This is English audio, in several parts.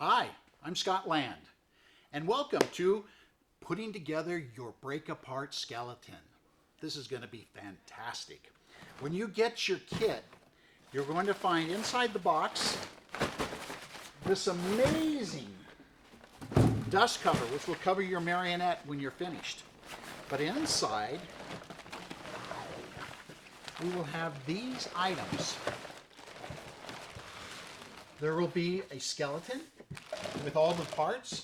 Hi, I'm Scott Land, and welcome to putting together your break apart skeleton. This is going to be fantastic. When you get your kit, you're going to find inside the box this amazing dust cover, which will cover your marionette when you're finished. But inside, we will have these items. There will be a skeleton with all the parts,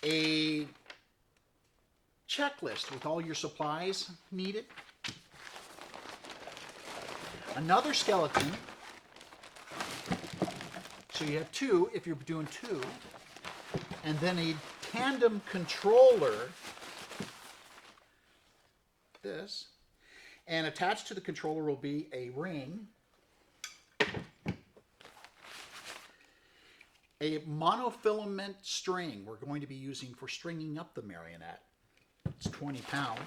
a checklist with all your supplies needed, another skeleton, so you have two if you're doing two, and then a tandem controller, this, and attached to the controller will be a ring, a monofilament string we're going to be using for stringing up the marionette. It's 20 pound.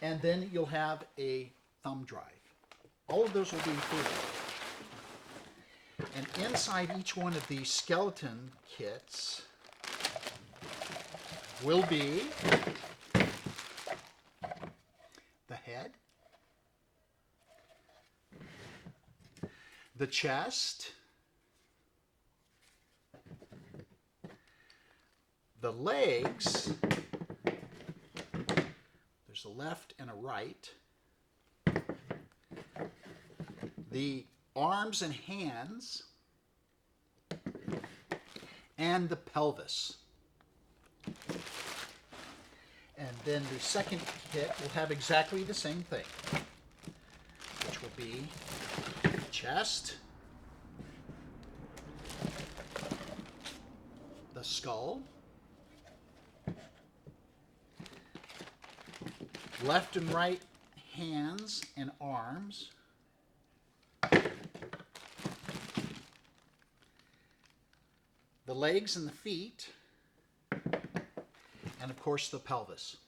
And then you'll have a thumb drive. All of those will be included. And inside each one of these skeleton kits will be the head, the chest, the legs, there's a left and a right, the arms and hands, and the pelvis. And then the second kit will have exactly the same thing, which will be the chest, the skull, left and right hands and arms, the legs and the feet, and of course the pelvis.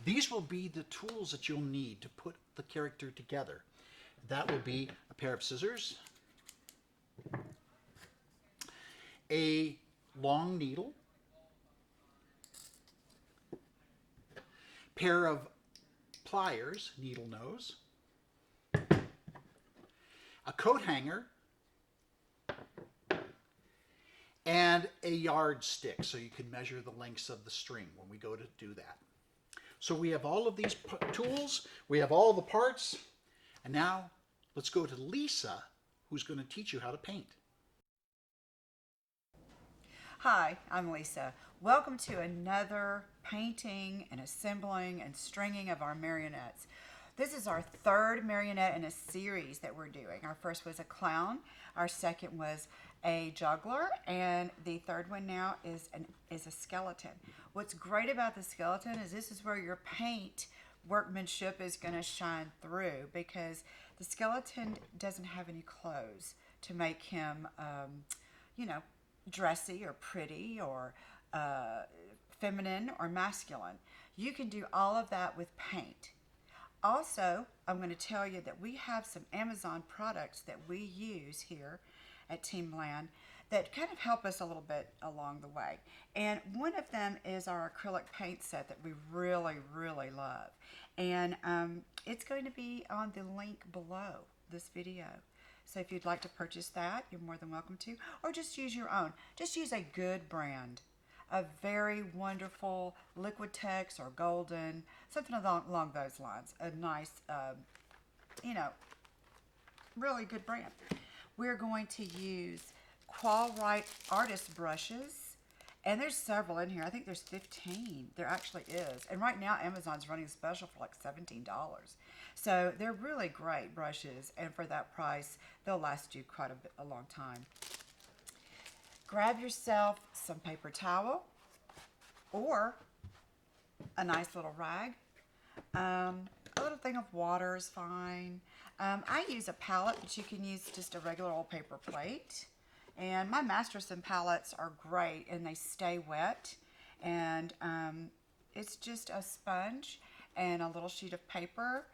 These will be the tools that you'll need to put the character together. That will be a pair of scissors, a long needle, pair of pliers, needle nose, a coat hanger, and a yardstick so you can measure the lengths of the string when we go to do that. So we have all of these tools, we have all the parts, and now let's go to Lisa, who's going to teach you how to paint. Hi, I'm Lisa. Welcome to another painting and assembling and stringing of our marionettes. This is our third marionette in a series that we're doing. Our first was a clown, our second was a juggler, and the third one now is a skeleton. What's great about the skeleton is this is where your paint workmanship is going to shine through, because the skeleton doesn't have any clothes to make him, dressy or pretty or feminine or masculine. You can do all of that with paint. Also, I'm going to tell you that we have some Amazon products that we use here at Team Land that kind of help us a little bit along the way. And one of them is our acrylic paint set that we really, really love. And it's going to be on the link below this video. So if you'd like to purchase that, you're more than welcome to, or just use your own. Just use a good brand, a very wonderful Liquitex or Golden, something along those lines. A nice, really good brand. We're going to use Qualrite artist brushes, and there's several in here. I think there's 15. There actually is. And right now Amazon's running a special for like $17. So they're really great brushes, and for that price, they'll last you quite a long time. Grab yourself some paper towel or a nice little rag. A little thing of water is fine. I use a palette, but you can use just a regular old paper plate. And my Masterson palettes are great, and they stay wet. And it's just a sponge and a little sheet of paper.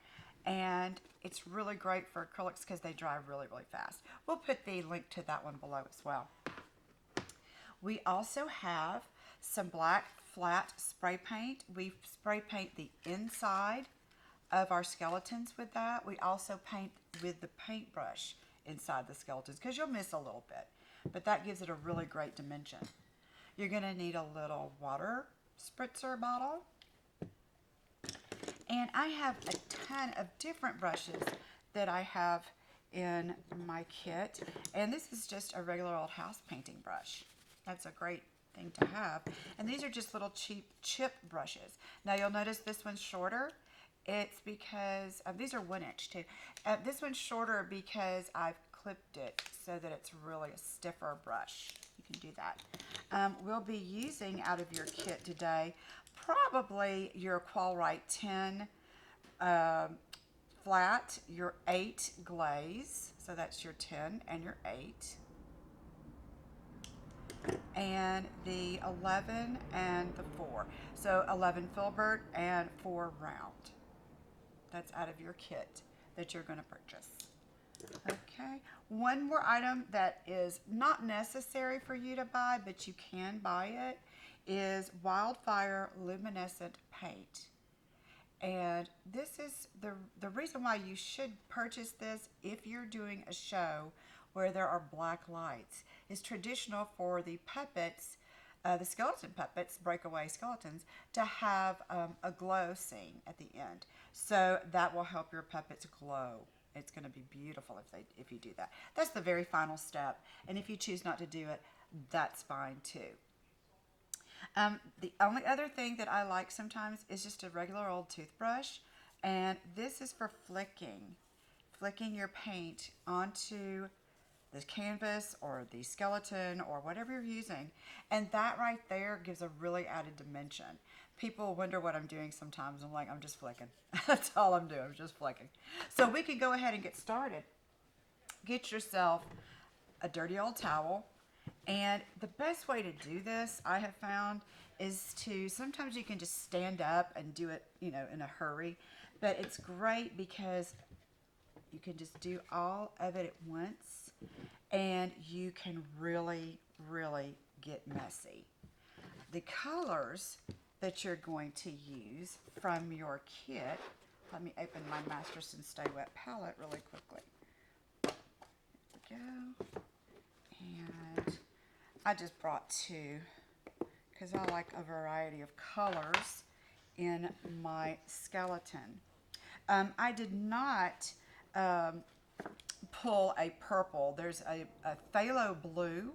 And it's really great for acrylics because they dry really, really fast. We'll put the link to that one below as well. We also have some black flat spray paint. We spray paint the inside of our skeletons with that. We also paint with the paintbrush inside the skeletons because you'll miss a little bit, but that gives it a really great dimension. You're going to need a little water spritzer bottle. And I have a ton of different brushes that I have in my kit. And this is just a regular old house painting brush. That's a great thing to have. And these are just little cheap chip brushes. Now you'll notice this one's shorter. It's because, these are 1 inch too. This one's shorter because I've clipped it so that it's really a stiffer brush. You can do that. We'll be using out of your kit today probably your Qualrite 10 flat, your 8 glaze, so that's your 10 and your 8, and the 11 and the 4. So 11 filbert and 4 round. That's out of your kit that you're going to purchase. Okay, one more item that is not necessary for you to buy, but you can buy it, is Wildfire Luminescent Paint. And this is the reason why you should purchase this if you're doing a show where there are black lights. It's traditional for the puppets, the skeleton puppets, breakaway skeletons, to have a glow scene at the end. So that will help your puppets glow. It's going to be beautiful if you do that. That's the very final step. And if you choose not to do it, that's fine too. The only other thing that I like sometimes is just a regular old toothbrush. And this is for flicking your paint onto the canvas or the skeleton or whatever you're using. And that right there gives a really added dimension. People wonder what I'm doing sometimes. I'm like, I'm just flicking. That's all I'm doing, I'm just flicking. So we can go ahead and get started. Get yourself a dirty old towel. And the best way to do this, I have found, is to, sometimes you can just stand up and do it, in a hurry. But it's great because you can just do all of it at once, and you can really, really get messy. The colors that you're going to use from your kit, let me open my Masterson Stay Wet palette really quickly. There we go. And I just brought 2 because I like a variety of colors in my skeleton. I did not pull a purple. There's a phthalo blue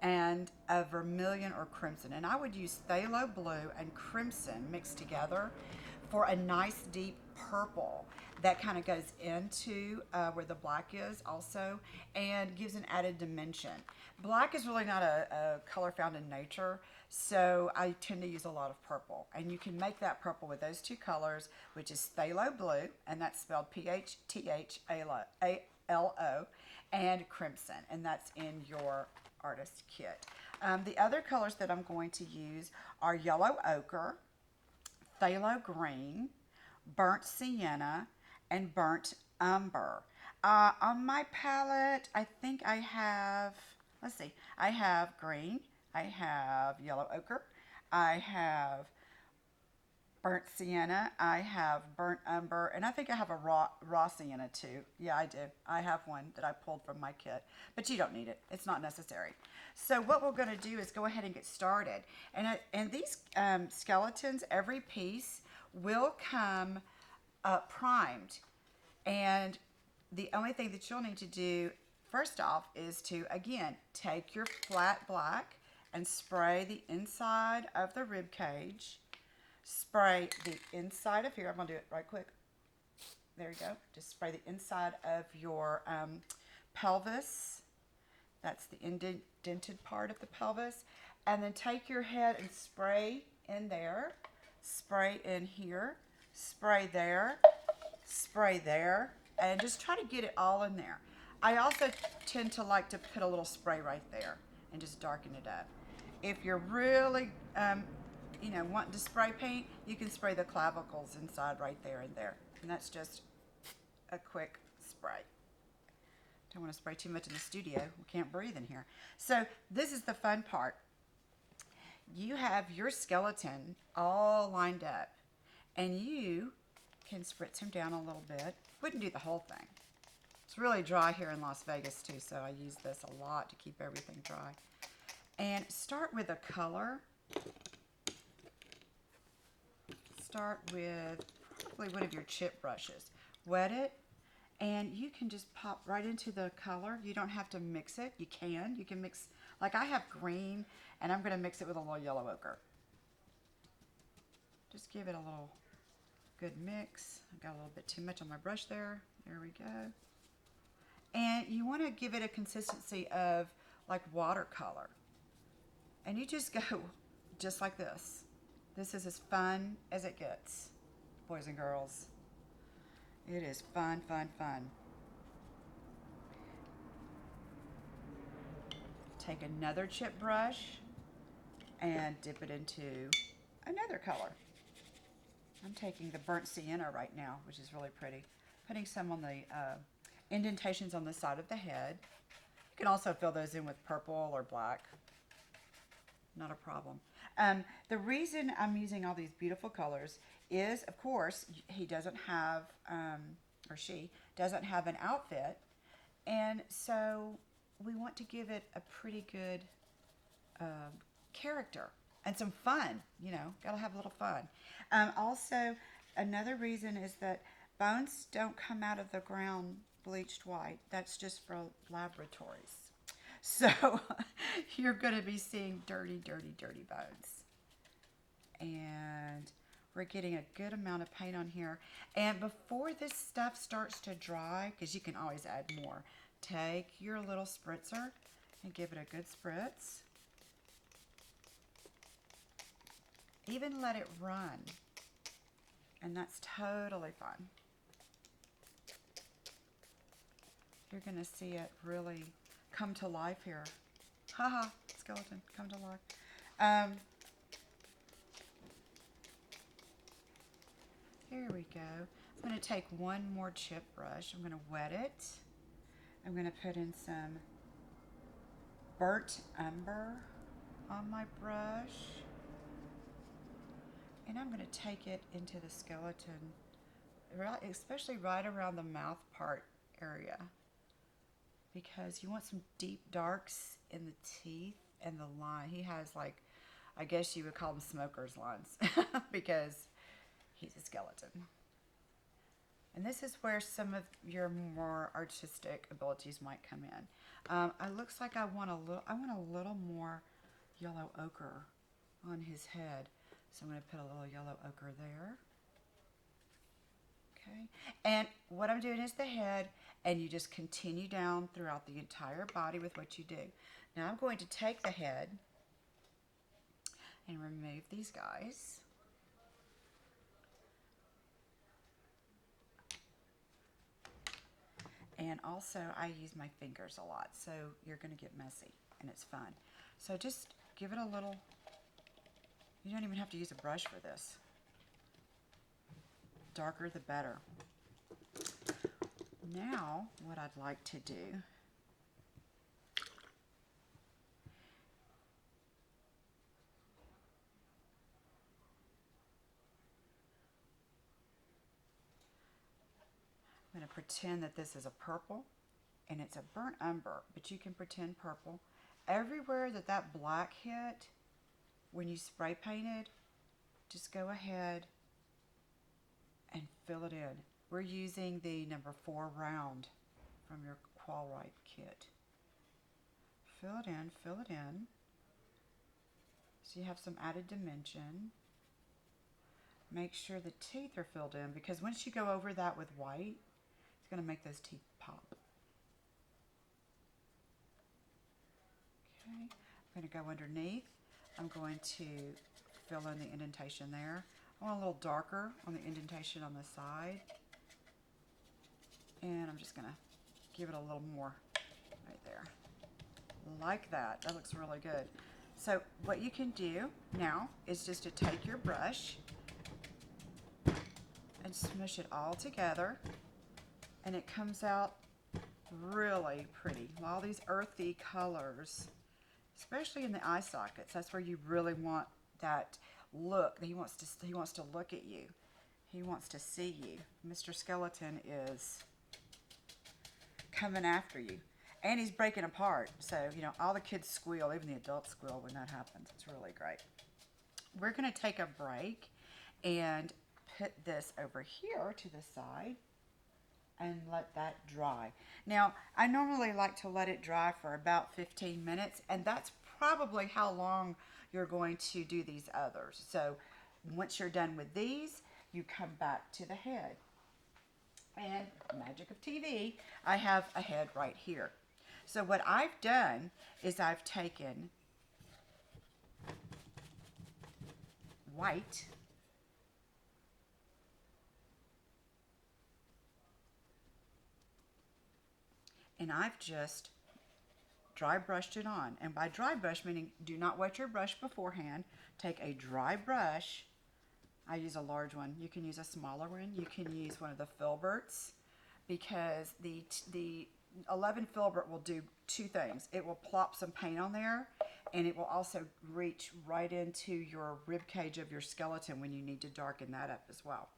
and a vermilion or crimson. And I would use phthalo blue and crimson mixed together for a nice deep purple that kind of goes into where the black is also and gives an added dimension. Black is really not a color found in nature, so I tend to use a lot of purple. And you can make that purple with those two colors, which is phthalo blue, and that's spelled P-H-T-H-A-L-O, and crimson, and that's in your artist kit. The other colors that I'm going to use are yellow ochre, phthalo green, burnt sienna, and burnt umber. On my palette, I think I have, let's see, I have green, I have yellow ochre, I have burnt sienna, I have burnt umber, and I think I have a raw sienna too. Yeah, I do. I have one that I pulled from my kit, but you don't need it. It's not necessary. So what we're going to do is go ahead and get started. And these skeletons, every piece will come primed. And the only thing that you'll need to do first off is to, again, take your flat black and spray the inside of the rib cage. Spray the inside of here. I'm going to do it right quick. There you go. Just spray the inside of your pelvis. That's the indented part of the pelvis. And then take your head and spray in there. Spray in here. Spray there. Spray there. And just try to get it all in there. I also tend to like to put a little spray right there and just darken it up. If you're really wanting to spray paint, you can spray the clavicles inside right there and there. And that's just a quick spray. Don't want to spray too much in the studio. We can't breathe in here. So this is the fun part. You have your skeleton all lined up, and you can spritz him down a little bit. Wouldn't do the whole thing. It's really dry here in Las Vegas too, so I use this a lot to keep everything dry. And start with a color. Start with probably one of your chip brushes. Wet it, and you can just pop right into the color. You don't have to mix it. You can mix, like I have green, and I'm going to mix it with a little yellow ochre. Just give it a little good mix. I got a little bit too much on my brush there. There we go. And you want to give it a consistency of like watercolor. And you just go just like this. This is as fun as it gets, boys and girls. It is fun, fun, fun. Take another chip brush and dip it into another color. I'm taking the burnt sienna right now, which is really pretty. Putting some on the indentations on the side of the head. You can also fill those in with purple or black. Not a problem. The reason I'm using all these beautiful colors is, of course, he doesn't have, or she doesn't have an outfit. And so we want to give it a pretty good character and some fun, gotta have a little fun. Also, another reason is that bones don't come out of the ground bleached white. That's just for laboratories. So you're going to be seeing dirty, dirty, dirty bones. And we're getting a good amount of paint on here. And before this stuff starts to dry, because you can always add more, take your little spritzer and give it a good spritz. Even let it run. And that's totally fun. You're going to see it really come to life here. Haha, skeleton, come to life. Here we go. I'm going to take one more chip brush. I'm going to wet it. I'm going to put in some burnt umber on my brush. And I'm going to take it into the skeleton, especially right around the mouth part area, because you want some deep darks in the teeth and the line. He has, like, I guess you would call them smoker's lines because he's a skeleton. And this is where some of your more artistic abilities might come in. It looks like I want a little more yellow ochre on his head. So I'm going to put a little yellow ochre there. Okay. And what I'm doing is the head, and you just continue down throughout the entire body with what you do. Now I'm going to take the head and remove these guys. And also I use my fingers a lot, so you're going to get messy, and it's fun. So just give it a little, you don't even have to use a brush for this. Darker the better. Now what I'd like to do I'm going to pretend that this is a purple, and it's a burnt umber, but you can pretend purple. Everywhere that that black hit, when you spray painted, just go ahead and fill it in. We're using the number 4 round from your Qualrite kit. Fill it in, fill it in. So you have some added dimension. Make sure the teeth are filled in, because once you go over that with white, it's going to make those teeth pop. Okay, I'm going to go underneath. I'm going to fill in the indentation there. I want a little darker on the indentation on the side. And I'm just going to give it a little more right there. Like that. That looks really good. So what you can do now is just to take your brush and smush it all together, and it comes out really pretty. All these earthy colors, especially in the eye sockets. That's where you really want that look. He wants to look at you. He wants to see you. Mr. Skeleton is coming after you, and he's breaking apart. So you know, all the kids squeal, even the adults squeal when that happens. It's really great. We're going to take a break and put this over here to the side and let that dry. Now, I normally like to let it dry for about 15 minutes, and that's probably how long you're going to do these others. So once you're done with these, you come back to the head. And magic of TV, I have a head right here. So what I've done is I've taken white, and I've just dry brushed it on. And by dry brush, meaning do not wet your brush beforehand. Take a dry brush. I use a large one. You can use a smaller one. You can use one of the filberts, because the 11 filbert will do two things. It will plop some paint on there, and it will also reach right into your rib cage of your skeleton when you need to darken that up as well.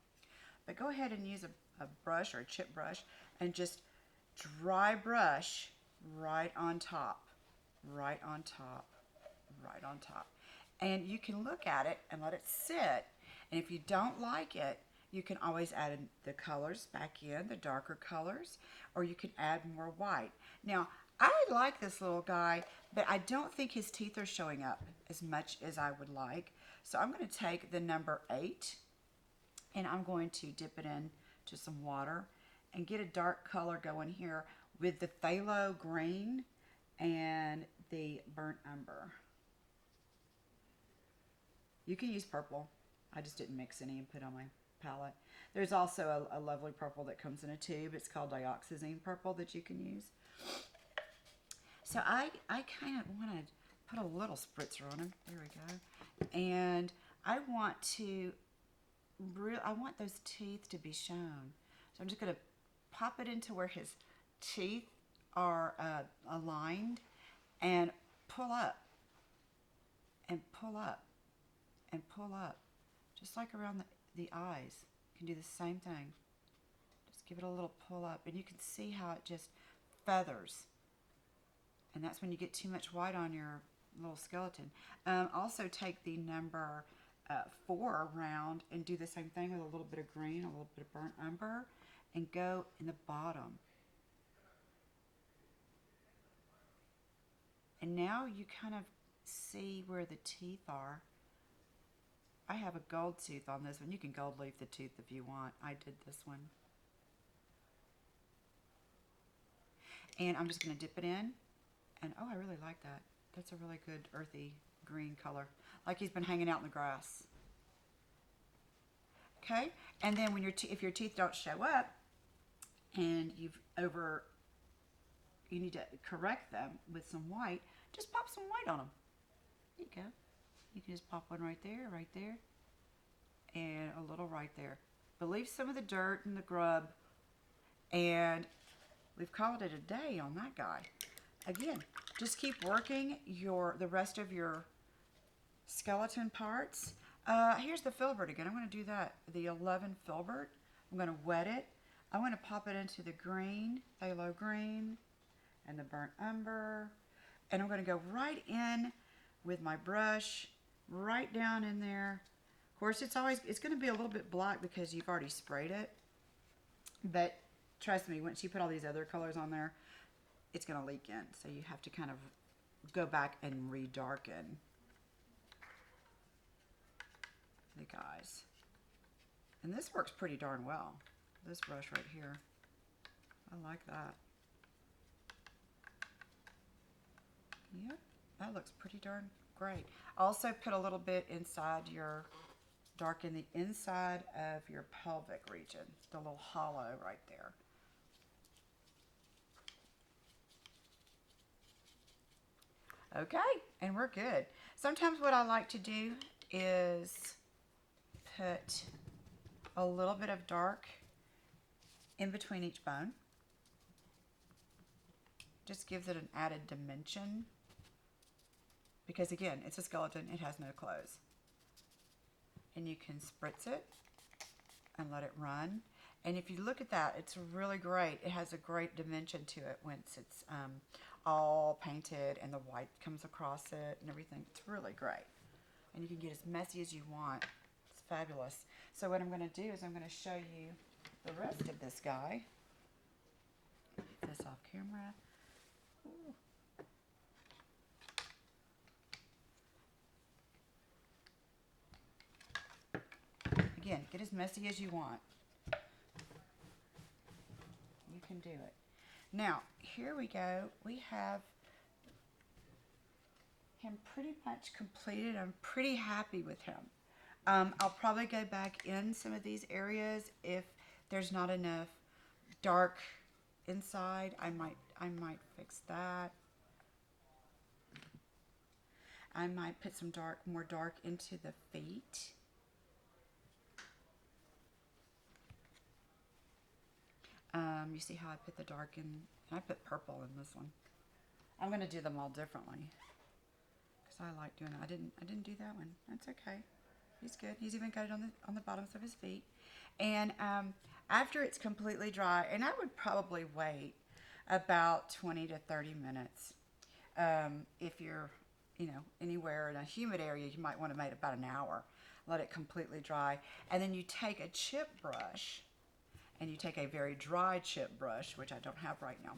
But go ahead and use a brush or a chip brush and just dry brush right on top, right on top, right on top. And you can look at it and let it sit. And if you don't like it, you can always add in the colors back in, the darker colors, or you can add more white. Now, I like this little guy, but I don't think his teeth are showing up as much as I would like. So I'm going to take the number 8, and I'm going to dip it in to some water and get a dark color going here with the phthalo green and the burnt umber. You can use purple. I just didn't mix any and put on my palette. There's also a lovely purple that comes in a tube. It's called dioxazine purple that you can use. So I kind of want to put a little spritzer on him. There we go. And I want those teeth to be shown. So I'm just going to pop it into where his teeth are aligned, and pull up and pull up and pull up, just like around the eyes. You can do the same thing. Just give it a little pull up, and you can see how it just feathers. And that's when you get too much white on your little skeleton. Also take the number 4 round and do the same thing with a little bit of green, a little bit of burnt umber, and go in the bottom. And now you kind of see where the teeth are. I have a gold tooth on this one. You can gold leaf the tooth if you want. I did this one. And I'm just going to dip it in. And oh, I really like that. That's a really good earthy green color. Like he's been hanging out in the grass. Okay? And then when if your teeth don't show up and you need to correct them with some white, just pop some white on them. There you go. You can just pop one right there, and a little right there. But leave some of the dirt and the grub, and we've called it a day on that guy. Again, just keep working the rest of your skeleton parts. Here's the filbert again. I'm going to do that. The 11 filbert. I'm going to wet it. I'm going to pop it into the green, phthalo green, and the burnt umber. And I'm going to go right in with my brush, right down in there. Of course, it's going to be a little bit black because you've already sprayed it. But trust me, once you put all these other colors on there, it's going to leak in. So you have to kind of go back and redarken the guys. And this works pretty darn well. This brush right here. I like that. Yep, that looks pretty darn great. Also put a little bit inside darken the inside of your pelvic region, the little hollow right there. Okay, and we're good. Sometimes what I like to do is put a little bit of dark in between each bone. Just gives it an added dimension. Because again, it's a skeleton, it has no clothes. And you can spritz it and let it run. And if you look at that, it's really great. It has a great dimension to it once it's all painted and the white comes across it and everything. It's really great. And you can get as messy as you want. It's fabulous. So what I'm going to do is I'm going to show you the rest of this guy. Get this off camera. Ooh. Again, get as messy as you want. You can do it. Now, here we go. We have him pretty much completed. I'm pretty happy with him. I'll probably go back in some of these areas if there's not enough dark inside. I might fix that. I might put some more dark into the feet. You see how I put the dark in, and I put purple in this one. I'm going to do them all differently because I like doing it. I didn't do that one. That's okay. He's good. He's even got it on the bottoms of his feet. And after it's completely dry, and I would probably wait about 20 to 30 minutes. If you're, anywhere in a humid area, you might want to wait about an hour. Let it completely dry. And then you take a chip brush, and you take a very dry chip brush, which I don't have right now,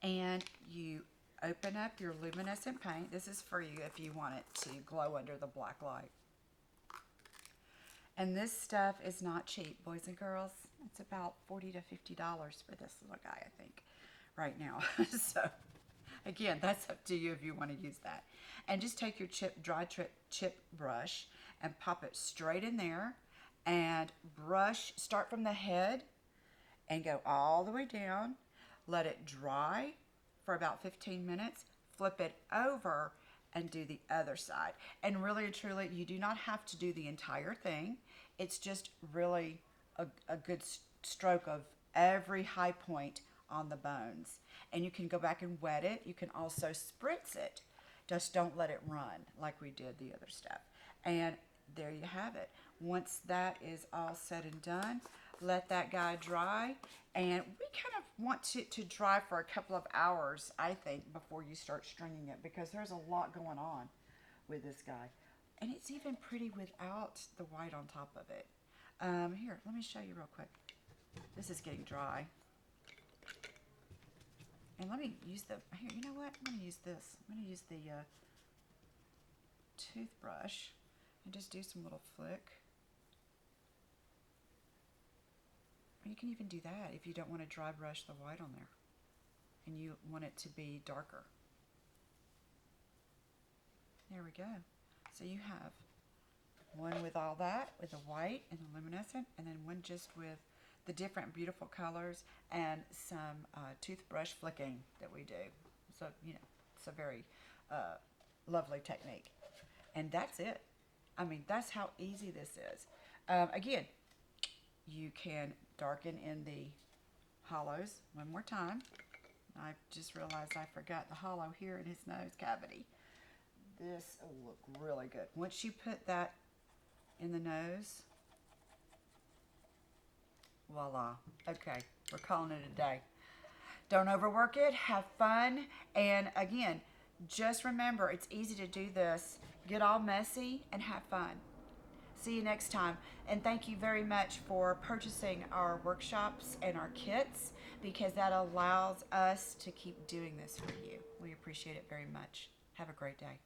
and you open up your luminescent paint. This is for you if you want it to glow under the black light. And this stuff is not cheap, boys and girls. It's about $40 to $50 for this little guy, I think, right now. So, again, that's up to you if you want to use that. And just take your dry chip brush and pop it straight in there. And start from the head and go all the way down. Let it dry for about 15 minutes. Flip it over and do the other side. And really and truly, you do not have to do the entire thing. It's just really a good stroke of every high point on the bones. And you can go back and wet it. You can also spritz it. Just don't let it run like we did the other stuff. And there you have it. Once that is all said and done, let that guy dry. And we kind of want it to dry for a couple of hours, I think, before you start stringing it, because there's a lot going on with this guy. And it's even pretty without the white on top of it. Here, let me show you real quick. This is getting dry. And let me use the, here, you know what? I'm going to use this. I'm going to use the toothbrush and just do some little flick. Or you can even do that if you don't want to dry brush the white on there and you want it to be darker. There we go. So you have one with all that, with the white and the luminescent, and then one just with the different beautiful colors and some toothbrush flicking that we do. So, you know, it's a very lovely technique. And that's it. I mean, that's how easy this is. Again, you can darken in the hollows one more time. I just realized I forgot the hollow here in his nose cavity. This will look really good. Once you put that in the nose, voila. Okay, we're calling it a day. Don't overwork it. Have fun. And again, just remember, it's easy to do this. Get all messy and have fun. See you next time. And thank you very much for purchasing our workshops and our kits, because that allows us to keep doing this for you. We appreciate it very much. Have a great day.